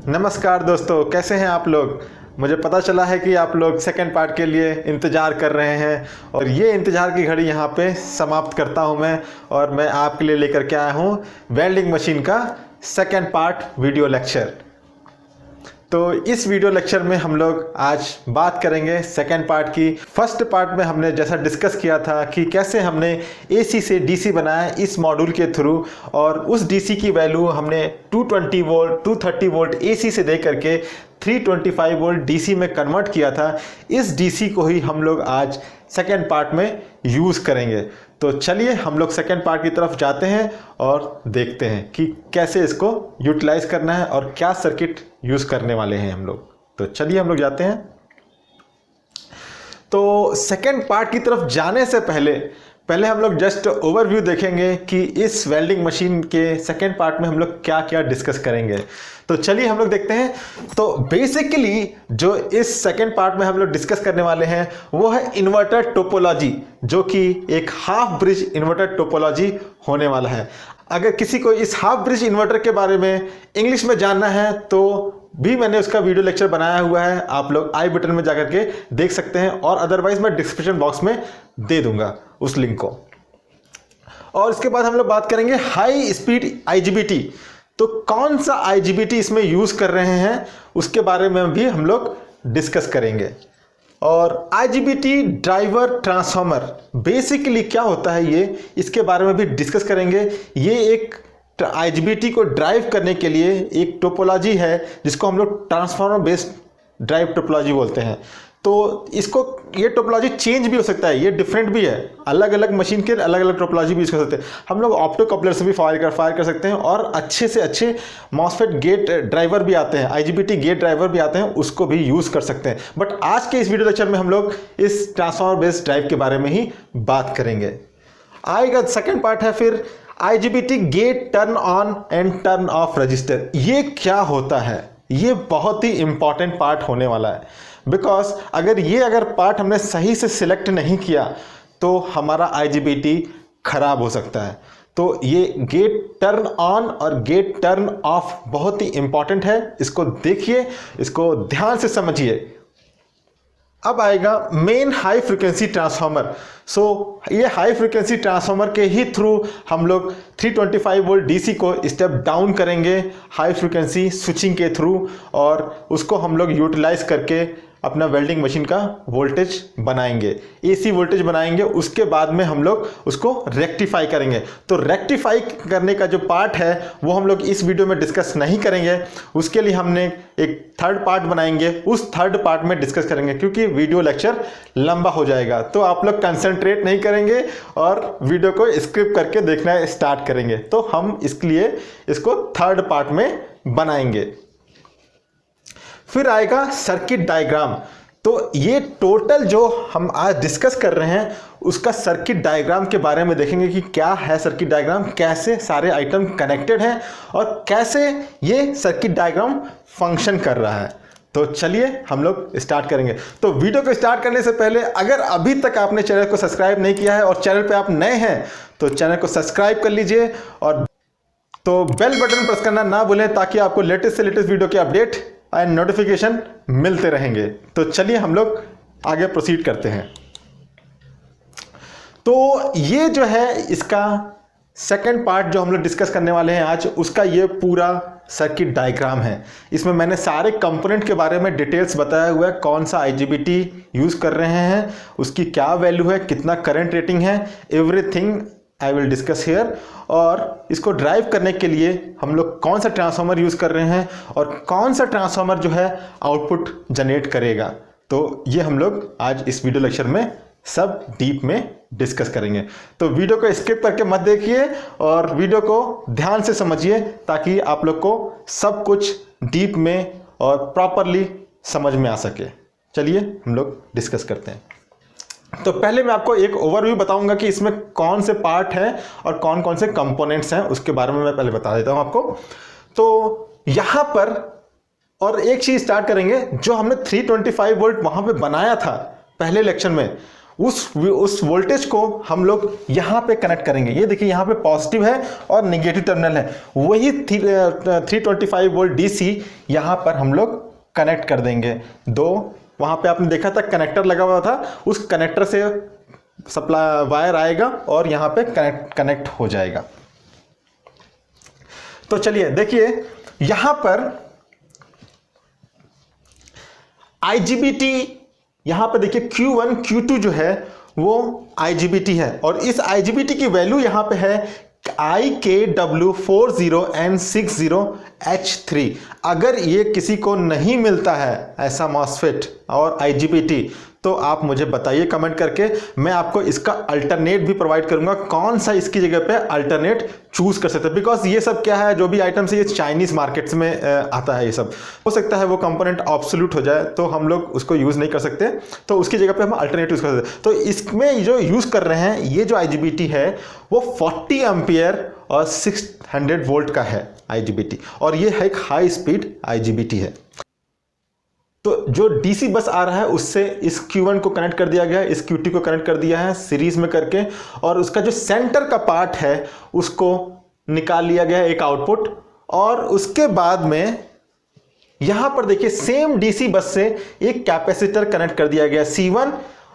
नमस्कार दोस्तों, कैसे हैं आप लोग। मुझे पता चला है कि आप लोग सेकंड पार्ट के लिए इंतज़ार कर रहे हैं और ये इंतज़ार की घड़ी यहाँ पे समाप्त करता हूँ मैं। और मैं आपके लिए लेकर के आया हूँ वेल्डिंग मशीन का सेकंड पार्ट वीडियो लेक्चर। तो इस वीडियो लेक्चर में हम लोग आज बात करेंगे सेकंड पार्ट की। फर्स्ट पार्ट में हमने जैसा डिस्कस किया था कि कैसे हमने एसी से डीसी बनाया इस मॉड्यूल के थ्रू, और उस डीसी की वैल्यू हमने 220 वोल्ट 230 वोल्ट एसी से दे करके 325 वोल्ट डीसी में कन्वर्ट किया था। इस डीसी को ही हम लोग आज सेकंड पार्ट में यूज़ करेंगे। तो चलिए हम लोग सेकंड पार्ट की तरफ जाते हैं और देखते हैं कि कैसे इसको यूटिलाइज करना है और क्या सर्किट यूज़ करने वाले हैं हम लोग। तो चलिए हम लोग जाते हैं। तो सेकंड पार्ट की तरफ जाने से पहले हम लोग जस्ट ओवरव्यू देखेंगे कि इस वेल्डिंग मशीन के सेकंड पार्ट में हम लोग क्या क्या डिस्कस करेंगे। तो चलिए हम लोग देखते हैं। तो बेसिकली जो इस सेकंड पार्ट में हम लोग डिस्कस करने वाले हैं वो है इन्वर्टर टोपोलॉजी, जो कि एक हाफ ब्रिज इन्वर्टर टोपोलॉजी होने वाला है। अगर किसी को इस हाफ ब्रिज इन्वर्टर के बारे में इंग्लिश में जानना है तो भी मैंने उसका वीडियो लेक्चर बनाया हुआ है, आप लोग आई बटन में जाकर के देख सकते हैं, और अदरवाइज मैं डिस्क्रिप्शन बॉक्स में दे दूंगा उस लिंक को। और इसके बाद हम लोग बात करेंगे हाई स्पीड आईजीबीटी। तो कौन सा आईजीबीटी इसमें यूज कर रहे हैं उसके बारे में भी हम लोग डिस्कस करेंगे। और आईजीबीटी ड्राइवर ट्रांसफार्मर बेसिकली क्या होता है ये, इसके बारे में भी डिस्कस करेंगे। ये एक आईजीबीटी को ड्राइव करने के लिए एक टोपोलॉजी है जिसको हम लोग ट्रांसफार्मर बेस्ड ड्राइव टोपोलॉजी बोलते हैं। तो इसको ये टोपोलॉजी चेंज भी हो सकता है, ये डिफरेंट भी है, अलग अलग मशीन के अलग अलग टोपोलॉजी भी यूज कर सकते हैं। हम लोग ऑप्टो कपलर से भी फायर कर सकते हैं, और अच्छे से अच्छे मॉसफेट गेट ड्राइवर भी आते हैं, आईजीबीटी गेट ड्राइवर भी आते हैं, उसको भी यूज कर सकते हैं। बट आज के इस वीडियो लेक्चर में हम लोग इस ट्रांसफार्मर बेस्ड ड्राइव के बारे में ही बात करेंगे। आएगा सेकेंड पार्ट है फिर IGBT gate turn on and turn off register. ये क्या होता है, ये बहुत ही इंपॉर्टेंट पार्ट होने वाला है, बिकॉज अगर पार्ट हमने सही से सिलेक्ट नहीं किया तो हमारा आईजीबीटी खराब हो सकता है। तो ये गेट टर्न ऑन और गेट टर्न ऑफ बहुत ही इंपॉर्टेंट है, इसको देखिए, इसको ध्यान से समझिए। अब आएगा मेन हाई फ्रीक्वेंसी ट्रांसफार्मर। सो ये हाई फ्रीक्वेंसी ट्रांसफार्मर के ही थ्रू हम लोग 325 वोल्ट डीसी को स्टेप डाउन करेंगे हाई फ्रीक्वेंसी स्विचिंग के थ्रू, और उसको हम लोग यूटिलाइज करके अपना वेल्डिंग मशीन का वोल्टेज बनाएंगे, एसी वोल्टेज बनाएंगे। उसके बाद में हम लोग उसको रेक्टिफाई करेंगे। तो रेक्टिफाई करने का जो पार्ट है वो हम लोग इस वीडियो में डिस्कस नहीं करेंगे, उसके लिए हमने एक थर्ड पार्ट बनाएंगे, उस थर्ड पार्ट में डिस्कस करेंगे, क्योंकि वीडियो लेक्चर लंबा हो जाएगा। तो आप लोग कंसंट्रेट नहीं करेंगे और वीडियो को स्किप करके देखना स्टार्ट करेंगे, तो हम इसलिए इसको थर्ड पार्ट में बनाएंगे। फिर आएगा सर्किट डायग्राम। तो ये टोटल जो हम आज डिस्कस कर रहे हैं उसका सर्किट डायग्राम के बारे में देखेंगे कि क्या है सर्किट डायग्राम, कैसे सारे आइटम कनेक्टेड हैं और कैसे ये सर्किट डायग्राम फंक्शन कर रहा है। तो चलिए हम लोग स्टार्ट करेंगे। तो वीडियो को स्टार्ट करने से पहले अगर अभी तक आपने चैनल को सब्सक्राइब नहीं किया है और चैनल पे आप नए हैं तो चैनल को सब्सक्राइब कर लीजिए, और तो बेल बटन प्रेस करना ना भूलें ताकि आपको लेटेस्ट से लेटेस्ट वीडियो के अपडेट एंड नोटिफिकेशन मिलते रहेंगे। तो चलिए हम लोग आगे प्रोसीड करते हैं। तो ये जो है इसका सेकंड पार्ट जो हम लोग डिस्कस करने वाले हैं आज, उसका ये पूरा सर्किट डायग्राम है। इसमें मैंने सारे कंपोनेंट के बारे में डिटेल्स बताया हुआ है, कौन सा आईजीबीटी यूज कर रहे हैं, उसकी क्या वैल्यू है, कितना करंट रेटिंग है, everything I will discuss here. और इसको ड्राइव करने के लिए हम लोग कौन सा ट्रांसफार्मर यूज़ कर रहे हैं और कौन सा ट्रांसफार्मर जो है आउटपुट जनरेट करेगा। तो ये हम लोग आज इस वीडियो लेक्चर में सब डीप में डिस्कस करेंगे। तो वीडियो को स्किप करके मत देखिए और वीडियो को ध्यान से समझिए ताकि आप लोग को सब कुछ डीप में और प्रॉपरली समझ में आ सके। चलिए हम लोग डिस्कस करते हैं। तो पहले मैं आपको एक ओवरव्यू बताऊंगा कि इसमें कौन से पार्ट हैं और कौन कौन से कंपोनेंट्स हैं, उसके बारे में मैं पहले बता देता हूं आपको। तो यहां पर और एक चीज स्टार्ट करेंगे, जो हमने 325 वोल्ट वहां पे बनाया था पहले लेक्चर में, उस वोल्टेज को हम लोग यहाँ पे कनेक्ट करेंगे। ये देखिए यहाँ पे पॉजिटिव है और नेगेटिव टर्मिनल है, वही 325 वोल्ट डीसी यहाँ पर हम लोग कनेक्ट कर देंगे। दो वहाँ पे आपने देखा था कनेक्टर लगा हुआ था, उस कनेक्टर से सप्लाई वायर आएगा और यहाँ पे कनेक्ट हो जाएगा। तो चलिए देखिए यहाँ पर IGBT, यहाँ पर देखिए Q1 Q2 जो है वो IGBT है और इस IGBT की वैल्यू यहाँ पे है IKW40N60H3। अगर ये किसी को नहीं मिलता है ऐसा मॉसफेट और IGBT तो आप मुझे बताइए कमेंट करके, मैं आपको इसका अल्टरनेट भी प्रोवाइड करूंगा, कौन सा इसकी जगह पे अल्टरनेट चूज कर सकते हैं। बिकॉज ये सब क्या है, जो भी आइटम्स है ये चाइनीज मार्केट्स में आता है, ये सब हो सकता है वो कंपोनेंट ऑब्सोल्यूट हो जाए तो हम लोग उसको यूज नहीं कर सकते, तो उसकी जगह पे हम अल्टरनेट यूज कर सकते हैं। तो इसमें जो यूज कर रहे हैं ये जो IGBT है वो 40 एम्पियर और 600 वोल्ट का है IGBT, और ये है एक हाई स्पीड IGBT है। तो जो DC बस आ रहा है उससे इस Q1 को कनेक्ट कर दिया गया है, इस Q2 को कनेक्ट कर दिया है सीरीज में करके, और उसका जो सेंटर का पार्ट है उसको निकाल लिया गया है एक आउटपुट। और उसके बाद में यहां पर देखिए सेम DC बस से एक कैपेसिटर कनेक्ट कर दिया गया है C1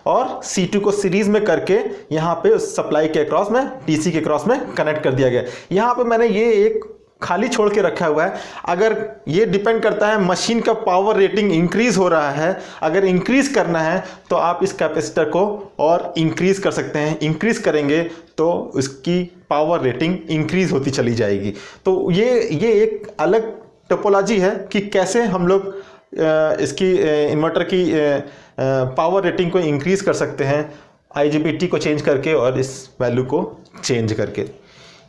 और C2 को सीरीज में करके यहां पे उस सप्लाई के अक्रॉस में DC के अक्रॉस में कनेक्ट कर दिया गया। यहां पे मैंने ये एक खाली छोड़ के रखा हुआ है, अगर ये डिपेंड करता है मशीन का पावर रेटिंग इंक्रीज हो रहा है, अगर इंक्रीज करना है तो आप इस कैपेसिटर को और इंक्रीज कर सकते हैं, इंक्रीज करेंगे तो उसकी पावर रेटिंग इंक्रीज होती चली जाएगी। तो ये एक अलग टोपोलॉजी है कि कैसे हम लोग इसकी इन्वर्टर की पावर रेटिंग को इंक्रीज कर सकते हैं IGBT को चेंज करके और इस वैल्यू को चेंज करके।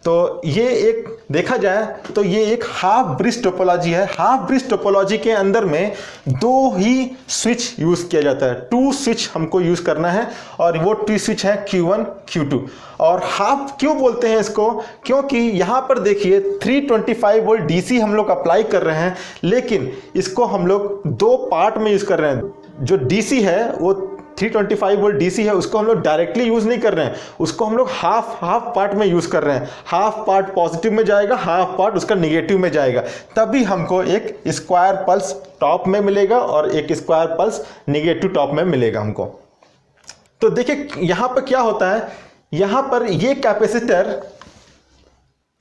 तो ये एक देखा जाए तो ये एक हाफ ब्रिज टोपोलॉजी है। हाफ ब्रिज टोपोलॉजी के अंदर में दो ही स्विच यूज किया जाता है, 2 स्विच हमको यूज करना है और वो 2 स्विच है Q1 Q2। और हाफ क्यों बोलते हैं इसको, क्योंकि यहां पर देखिए 325 वोल्ट DC हम लोग अप्लाई कर रहे हैं, लेकिन इसको हम लोग 2 पार्ट में यूज कर रहे हैं। जो DC है वो 325 वोल्ट DC है, उसको हम लोग डायरेक्टली यूज नहीं कर रहे हैं, उसको हम लोग हाफ पार्ट में यूज कर रहे हैं। हाफ पार्ट पॉजिटिव में जाएगा, हाफ पार्ट उसका निगेटिव में जाएगा, तभी हमको एक स्क्वायर पल्स टॉप में मिलेगा और एक स्क्वायर पल्स निगेटिव टॉप में मिलेगा हमको। तो देखिए यहां पर क्या होता है, यहां पर ये कैपेसिटर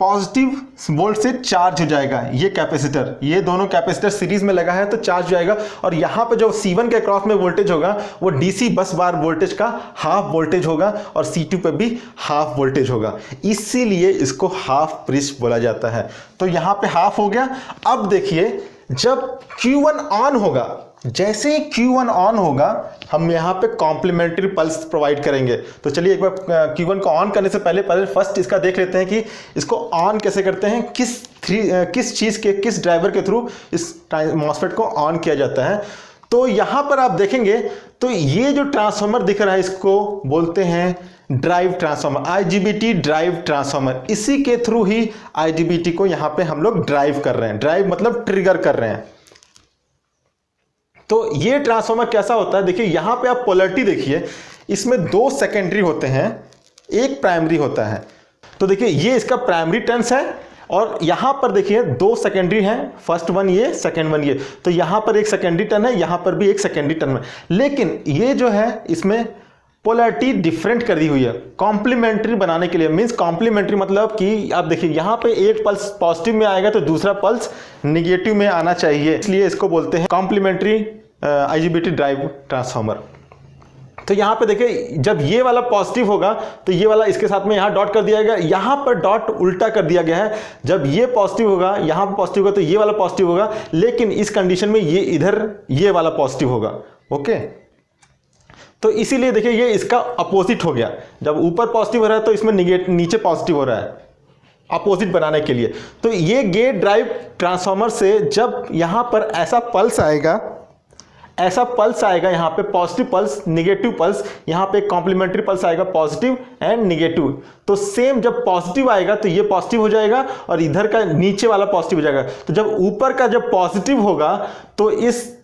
पॉजिटिव वोल्ट से चार्ज हो जाएगा। ये कैपेसिटर, ये दोनों कैपेसिटर सीरीज में लगा है तो चार्ज हो जाएगा, और यहां पे जो C1 के अक्रॉस में वोल्टेज होगा वो DC बस बार वोल्टेज का हाफ वोल्टेज होगा और C2 पे भी हाफ वोल्टेज होगा, इसीलिए इसको हाफ ब्रिज बोला जाता है। तो यहां पे हाफ हो गया। अब देखिए जब Q1 ऑन होगा, जैसे ही Q1 ऑन होगा हम यहाँ पे कॉम्प्लीमेंट्री पल्स प्रोवाइड करेंगे। तो चलिए एक बार Q1 को ऑन करने से पहले फर्स्ट इसका देख लेते हैं कि इसको ऑन कैसे करते हैं, किस चीज़ के, किस ड्राइवर के थ्रू इस मॉसफेट को ऑन किया जाता है। तो यहाँ पर आप देखेंगे तो ये जो ट्रांसफार्मर दिख रहा है इसको बोलते हैं drive transformer, IGBT drive transformer. इसी के थ्रू ही IGBT को यहाँ पे हम लोग ड्राइव कर रहे हैं, ड्राइव मतलब ट्रिगर कर रहे हैं। तो ये ट्रांसफार्मर कैसा होता है, देखिए यहां पे आप पोलैरिटी देखिए, इसमें 2 सेकेंडरी होते हैं, एक प्राइमरी होता है। तो देखिए ये इसका प्राइमरी टर्न्स है और यहां पर देखिए 2 सेकेंडरी हैं, फर्स्ट वन ये, सेकेंड वन ये। तो यहां पर एक सेकेंडरी टर्न है, यहां पर भी एक सेकेंडरी टर्न है, लेकिन ये जो है इसमें पोलैरिटी डिफरेंट कर दी हुई है कॉम्प्लीमेंट्री बनाने के लिए। मींस कॉम्प्लीमेंट्री मतलब कि आप देखिए यहां पे एक पल्स पॉजिटिव में आएगा तो दूसरा पल्स निगेटिव में आना चाहिए, इसलिए इसको बोलते हैं कॉम्प्लीमेंट्री IGBT ड्राइव ट्रांसफार्मर। तो यहां पे देखिए जब ये वाला पॉजिटिव होगा तो ये वाला इसके साथ में यहां डॉट कर दिया गया, यहां पर डॉट उल्टा कर दिया गया है। जब ये पॉजिटिव होगा, यहां पर पॉजिटिव होगा तो ये वाला पॉजिटिव होगा, लेकिन इस कंडीशन में ये इधर ये वाला पॉजिटिव होगा। ओके, तो इसीलिए देखिए ये इसका अपोजिट हो गया। जब ऊपर पॉजिटिव हो रहा है तो इसमें नीचे पॉजिटिव हो रहा है, अपोजिट बनाने के लिए। तो ये गेट ड्राइव ट्रांसफार्मर से जब यहां पर ऐसा पल्स आएगा, यहां पे पॉजिटिव पल्स, निगेटिव पल्स, यहां पे कॉम्प्लीमेंट्री पल्स आएगा, पॉजिटिव एंड निगेटिव। तो सेम जब पॉजिटिव आएगा तो ये पॉजिटिव हो जाएगा और इधर का नीचे वाला पॉजिटिव हो जाएगा। तो जब ऊपर का जब पॉजिटिव होगा तो इस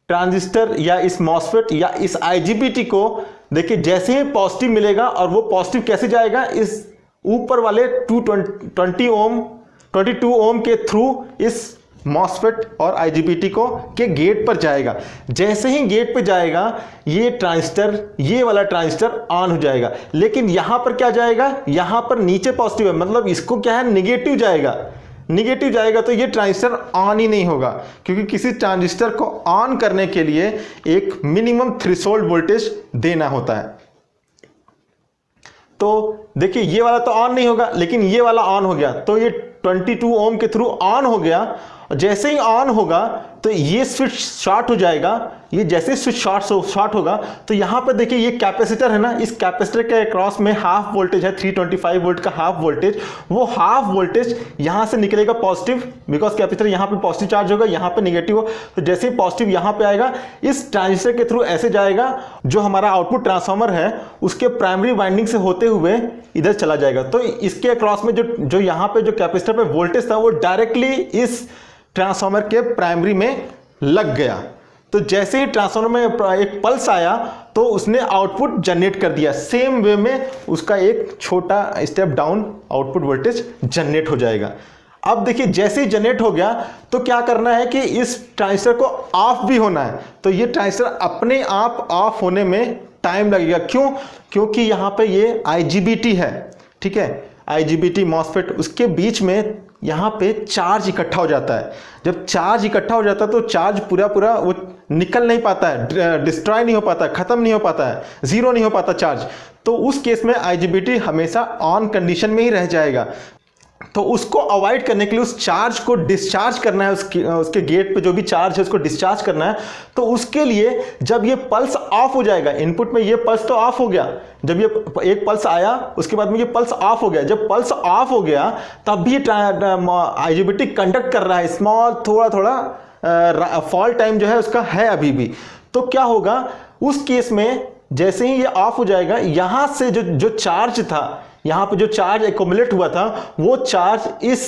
ट्रांजिस्टर या इस मॉसफेट या इस आईजीबीटी को देखिए जैसे ही पॉजिटिव मिलेगा, और वो पॉजिटिव कैसे जाएगा, इस ऊपर वाले 22 ओम के थ्रू इस मॉसफेट और आईजीबीटी को के गेट पर जाएगा। जैसे ही गेट पे जाएगा ये ट्रांजिस्टर, ये वाला ट्रांजिस्टर ऑन हो जाएगा। लेकिन यहां पर क्या जाएगा, यहां पर नीचे पॉजिटिव है, मतलब इसको क्या है, निगेटिव जाएगा। निगेटिव जाएगा तो ये ट्रांजिस्टर ऑन ही नहीं होगा, क्योंकि किसी ट्रांजिस्टर को ऑन करने के लिए एक मिनिमम थ्रेशोल्ड वोल्टेज देना होता है। तो देखिए ये वाला तो ऑन नहीं होगा, लेकिन ये वाला ऑन हो गया, तो ये 22 ओम के थ्रू ऑन हो गया। जैसे ही ऑन होगा तो ये स्विच शॉर्ट हो जाएगा। ये जैसे स्विच शॉर्ट होगा तो यहां पर देखिए ये कैपेसिटर है ना, इस कैपेसिटर के अक्रॉस में हाफ वोल्टेज है, 325 वोल्ट का हाफ वोल्टेज। वो हाफ वोल्टेज यहां से निकलेगा पॉजिटिव, बिकॉज कैपेसिटर यहां पे पॉजिटिव चार्ज होगा, यहां पे नेगेटिव हो। तो जैसे ही पॉजिटिव यहां पे आएगा, इस ट्रांजिस्टर के थ्रू ऐसे जाएगा, जो हमारा आउटपुट ट्रांसफार्मर है उसके प्राइमरी वाइंडिंग से होते हुए इधर चला जाएगा। तो इसके अक्रॉस में जो यहां पे जो कैपेसिटर पे वोल्टेज था वो डायरेक्टली इस ट्रांसफार्मर के प्राइमरी में लग गया। तो जैसे ही ट्रांसफार्मर में एक पल्स आया तो उसने आउटपुट जनरेट कर दिया। सेम वे में उसका एक छोटा step down output voltage generate हो जाएगा। अब देखिए जैसे ही जनरेट हो गया तो क्या करना है कि इस ट्रांजिस्टर को ऑफ भी होना है। तो ये ट्रांजिस्टर अपने आप ऑफ होने में टाइम लगेगा। क्यों? क्योंकि यहां पे ये आईजीबीटी है, ठीक है, आईजीबीटी मॉसफेट, उसके बीच में यहाँ पे चार्ज इकट्ठा हो जाता है। जब चार्ज इकट्ठा हो जाता है तो चार्ज पूरा वो निकल नहीं पाता है, डिस्ट्रॉय नहीं हो पाता है, खत्म नहीं हो पाता है, जीरो नहीं हो पाता चार्ज। तो उस केस में आईजीबीटी हमेशा ऑन कंडीशन में ही रह जाएगा। तो उसको अवॉइड करने के लिए उस चार्ज को डिस्चार्ज करना है, उसके गेट पे जो भी चार्ज है उसको डिस्चार्ज करना है। तो उसके लिए जब ये पल्स ऑफ हो जाएगा, इनपुट में ये पल्स तो ऑफ हो गया, जब ये एक पल्स आया उसके बाद में ये पल्स ऑफ हो गया, जब पल्स ऑफ हो गया तब भी आईजीबीटी कंडक्ट कर रहा है, स्मॉल थोड़ा फॉल टाइम जो है उसका है अभी भी। तो क्या होगा उस केस में, जैसे ही ये ऑफ हो जाएगा, यहां से जो चार्ज था, यहां पे जो चार्ज एक्युमुलेट हुआ था वो चार्ज इस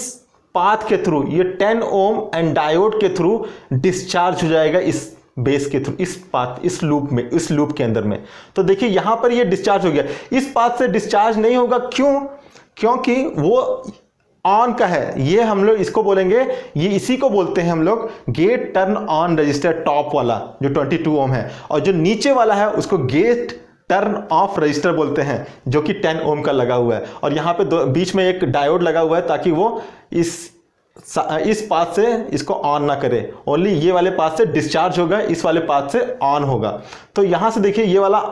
पाथ के थ्रू, ये 10 ओम एंड डायोड के थ्रू डिस्चार्ज हो जाएगा इस बेस के थ्रू, इस पाथ, इस लूप के अंदर में। तो देखिए यहां पर ये डिस्चार्ज हो गया, इस पाथ से डिस्चार्ज नहीं होगा। क्यों? क्योंकि वो ऑन का है। ये हम लोग इसको बोलेंगे, ये इसी को बोलते हैं हम लोग gate turn on register, top वाला जो 22 ओम है, और जो नीचे वाला है उसको गेट टर्न ऑफ रजिस्टर बोलते हैं, जो कि 10 ओम का लगा हुआ है। और यहाँ पे बीच में एक डायोड लगा हुआ है ताकि वो इस पाथ से इसको ऑन ना करे, ओनली ये वाले पाथ से डिस्चार्ज होगा, इस वाले पाथ से ऑन होगा। तो यहाँ से देखिए ये वाला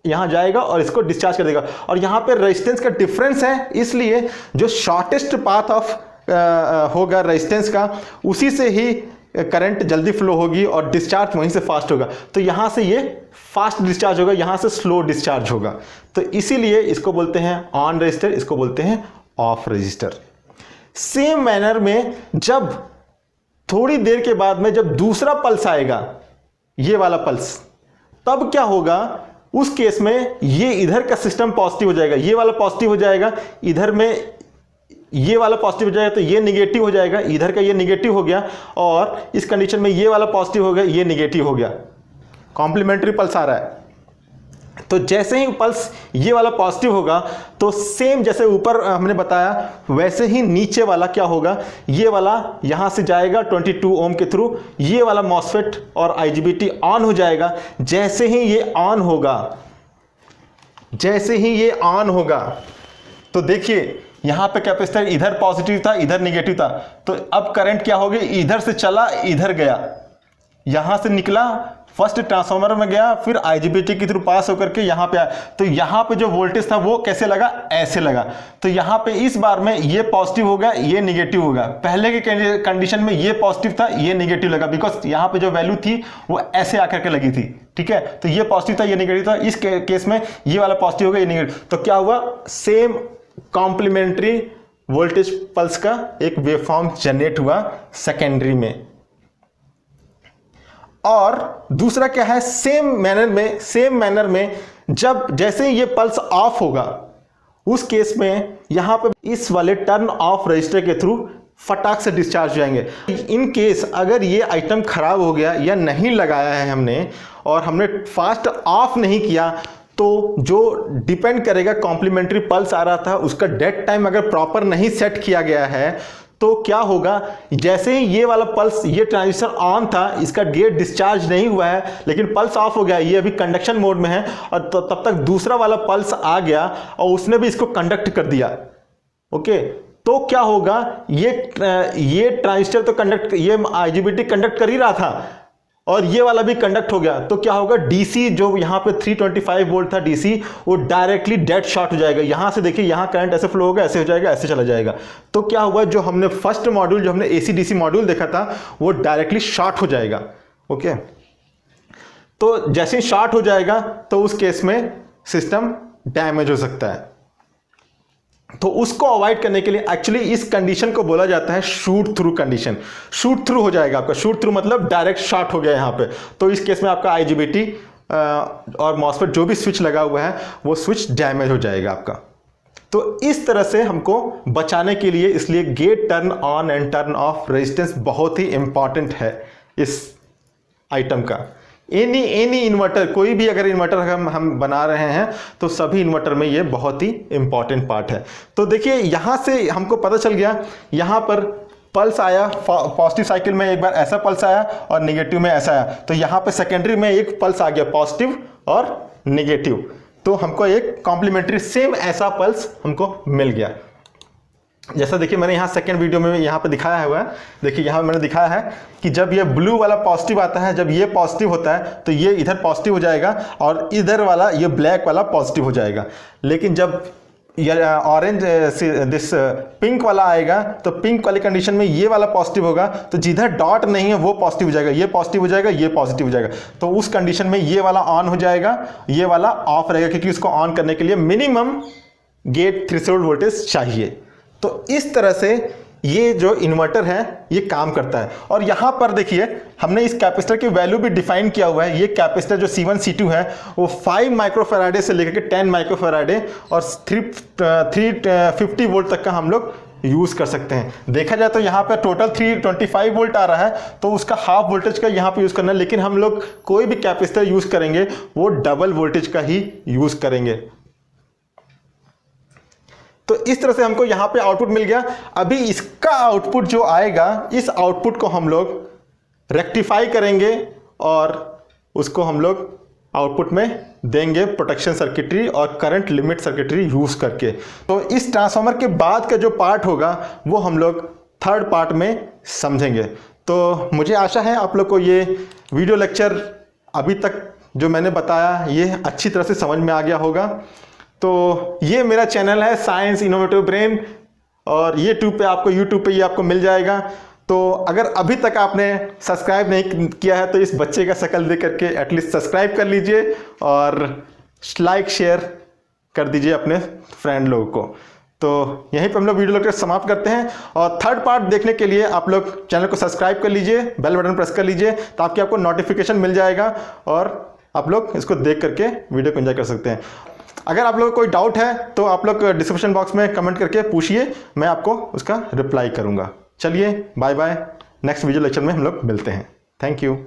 यहाँ जाएगा और इसको डिस्चार्ज कर देगा। और यहाँ पे रेजिस्टेंस का डिफरेंस है, इसलिए जो शॉर्टेस्ट पाथ ऑफ होगा रेजिस्टेंस का, उसी से ही करंट जल्दी फ्लो होगी और डिस्चार्ज वहीं से फास्ट होगा। तो यहाँ से ये फास्ट डिस्चार्ज होगा, यहाँ से स्लो डिस्चार्ज होगा। तो इसीलिए इसको बोलते हैं ऑन रजिस्टर, इसको बोलते हैं ऑफ रजिस्टर। सेम मैनर में जब थोड़ी देर के बाद में जब दूसरा पल्स आएगा, ये वाला पल्स, तब क्या होगा उस केस में, ये इधर का सिस्टम पॉजिटिव हो जाएगा, ये वाला पॉजिटिव हो जाएगा, इधर में ये वाला पॉजिटिव हो जाएगा तो ये निगेटिव हो जाएगा, इधर का ये निगेटिव हो गया, और इस कंडीशन में ये वाला पॉजिटिव हो गया, ये निगेटिव हो गया, कॉम्प्लीमेंट्री पल्स आ रहा है। तो जैसे ही पल्स ये वाला पॉजिटिव होगा तो सेम जैसे ऊपर हमने बताया वैसे ही नीचे वाला क्या होगा, ये वाला यहां से जाएगा 22 ओम के थ्रू, ये वाला मॉसफेट और आईजीबीटी ऑन हो जाएगा। जैसे ही ये ऑन होगा, जैसे ही ये ऑन होगा तो देखिए यहां पे कैपेसिटर इधर पॉजिटिव था, इधर निगेटिव था, तो अब करंट क्या हो गया, इधर से चला इधर गया, यहां से निकला फर्स्ट ट्रांसफार्मर में गया, फिर आईजीबीटी के थ्रू पास होकर के यहां पे आया। तो यहां पे जो वोल्टेज था वो कैसे लगा, ऐसे लगा। तो यहां पे इस बार में ये पॉजिटिव होगा, ये निगेटिव होगा। पहले के कंडीशन में ये पॉजिटिव था, ये निगेटिव लगा, बिकॉज यहां पे जो वैल्यू थी वो ऐसे आकर के लगी थी, ठीक है। तो ये पॉजिटिव था, ये निगेटिव था। इस केस में ये वाला पॉजिटिव होगा, ये निगेटिव। तो क्या हुआ, सेम कॉम्प्लीमेंट्री वोल्टेज पल्स का एक वेवफॉर्म जनरेट हुआ सेकेंडरी में। और दूसरा क्या है, सेम मैनर में जब जैसे ही ये पल्स ऑफ होगा, उस केस में यहां पे इस वाले टर्न ऑफ रजिस्टर के थ्रू फटाक से डिस्चार्ज हो जाएंगे। इन केस अगर ये आइटम खराब हो गया या नहीं लगाया है हमने और हमने फास्ट ऑफ नहीं किया, तो जो डिपेंड करेगा कॉम्प्लीमेंट्री पल्स आ रहा था उसका डेड टाइम अगर प्रॉपर नहीं सेट किया गया है तो क्या होगा, जैसे ही ये वाला पल्स, ये ट्रांजिस्टर ऑन था, इसका गेट डिस्चार्ज नहीं हुआ है लेकिन पल्स ऑफ हो गया, ये अभी कंडक्शन मोड में है और तब तक दूसरा वाला पल्स आ गया और उसने भी इसको कंडक्ट कर दिया। ओके, तो क्या होगा, ये ट्रांजिस्टर तो कंडक्ट, ये IGBT कंडक्ट कर ही रहा था और ये वाला भी कंडक्ट हो गया, तो क्या होगा, डीसी जो यहाँ पे 325 वोल्ट था डीसी, वो डायरेक्टली डेड शॉर्ट हो जाएगा। यहाँ से देखिए, यहाँ करंट ऐसे फ्लो होगा, ऐसे हो जाएगा, ऐसे चला जाएगा। तो क्या हुआ, जो हमने फर्स्ट मॉड्यूल, जो हमने AC DC मॉड्यूल देखा था, वो डायरेक्टली शॉर्ट हो जाएगा। ओके, तो जैसे ही शॉर्ट हो जाएगा तो उस केस में सिस्टम डैमेज हो सकता है। तो उसको अवॉइड करने के लिए एक्चुअली इस कंडीशन को बोला जाता है shoot through condition. Shoot through हो जाएगा आपका, शूट थ्रू मतलब डायरेक्ट शॉर्ट हो गया यहाँ पे, तो इस केस में आपका IGBT और मॉसफेट जो भी स्विच लगा हुआ है वो स्विच डैमेज हो जाएगा आपका। तो इस तरह से हमको बचाने के लिए, इसलिए gate turn on and turn off resistance बहुत ही इंपॉर्टेंट है इस आइटम का। एनी इन्वर्टर, कोई भी अगर इन्वर्टर हम बना रहे हैं तो सभी इन्वर्टर में ये बहुत ही इंपॉर्टेंट पार्ट है। तो देखिए, यहाँ से हमको पता चल गया, यहाँ पर पल्स आया, पॉजिटिव साइकिल में एक बार ऐसा पल्स आया और नेगेटिव में ऐसा आया, तो यहाँ पे सेकेंडरी में एक पल्स आ गया पॉजिटिव और नेगेटिव, तो हमको एक कॉम्प्लीमेंट्री सेम ऐसा पल्स हमको मिल गया। जैसा देखिए, मैंने यहाँ सेकंड वीडियो में यहाँ पे दिखाया हुआ है, देखिए यहाँ मैंने दिखाया है कि जब ये ब्लू वाला पॉजिटिव आता है, जब ये पॉजिटिव होता है तो ये इधर पॉजिटिव हो जाएगा और इधर वाला ये ब्लैक वाला पॉजिटिव हो जाएगा। लेकिन जब ये ऑरेंज दिस पिंक वाला आएगा तो पिंक वाली कंडीशन में ये वाला पॉजिटिव होगा, तो जिधर डॉट नहीं है वो पॉजिटिव हो जाएगा, ये पॉजिटिव हो जाएगा, ये पॉजिटिव हो जाएगा। तो उस कंडीशन में ये वाला ऑन हो जाएगा, ये वाला ऑफ रहेगा, क्योंकि उसको ऑन करने के लिए मिनिमम गेट थ्रेशोल्ड वोल्टेज चाहिए। तो इस तरह से ये जो इन्वर्टर है ये काम करता है। और यहां पर देखिए, हमने इस कैपेसिटर की वैल्यू भी डिफाइन किया हुआ है। ये कैपेसिटर जो C1 C2 है वो 5 माइक्रोफैराडे से लेकर के 10 माइक्रोफैराडे और 350 वोल्ट तक का हम लोग यूज कर सकते हैं। देखा जाए तो यहाँ पर टोटल 325 वोल्ट आ रहा है, तो उसका हाफ वोल्टेज का यहाँ पे यूज करना है, लेकिन हम लोग कोई भी कैपेसिटर यूज करेंगे वो डबल वोल्टेज का ही यूज करेंगे। तो इस तरह से हमको यहाँ पे आउटपुट मिल गया। अभी इसका आउटपुट जो आएगा, इस आउटपुट को हम लोग रेक्टिफाई करेंगे और उसको हम लोग आउटपुट में देंगे प्रोटेक्शन सर्किटरी और करंट लिमिट सर्किटरी यूज करके। तो इस ट्रांसफार्मर के बाद का जो पार्ट होगा वो हम लोग थर्ड पार्ट में समझेंगे। तो मुझे आशा है आप लोग को ये वीडियो लेक्चर अभी तक जो मैंने बताया ये अच्छी तरह से समझ में आ गया होगा। तो ये मेरा चैनल है साइंस इनोवेटिव ब्रेन और ये यूट्यूब पे ये आपको मिल जाएगा। तो अगर अभी तक आपने सब्सक्राइब नहीं किया है तो इस बच्चे का शक्ल देख करके एटलीस्ट सब्सक्राइब कर लीजिए और लाइक शेयर कर दीजिए अपने फ्रेंड लोगों को। तो यहीं पर हम लोग वीडियो लेक्चर समाप्त करते हैं और थर्ड पार्ट देखने के लिए आप लोग चैनल को सब्सक्राइब कर लीजिए, बेल बटन प्रेस कर लीजिए ताकि आपको नोटिफिकेशन मिल जाएगा और आप लोग इसको देख करके वीडियो को एंजॉय कर सकते हैं। अगर आप लोगों को कोई डाउट है तो आप लोग डिस्क्रिप्शन बॉक्स में कमेंट करके पूछिए, मैं आपको उसका रिप्लाई करूंगा। चलिए bye bye, next video lecture में हम लोग मिलते हैं। Thank you.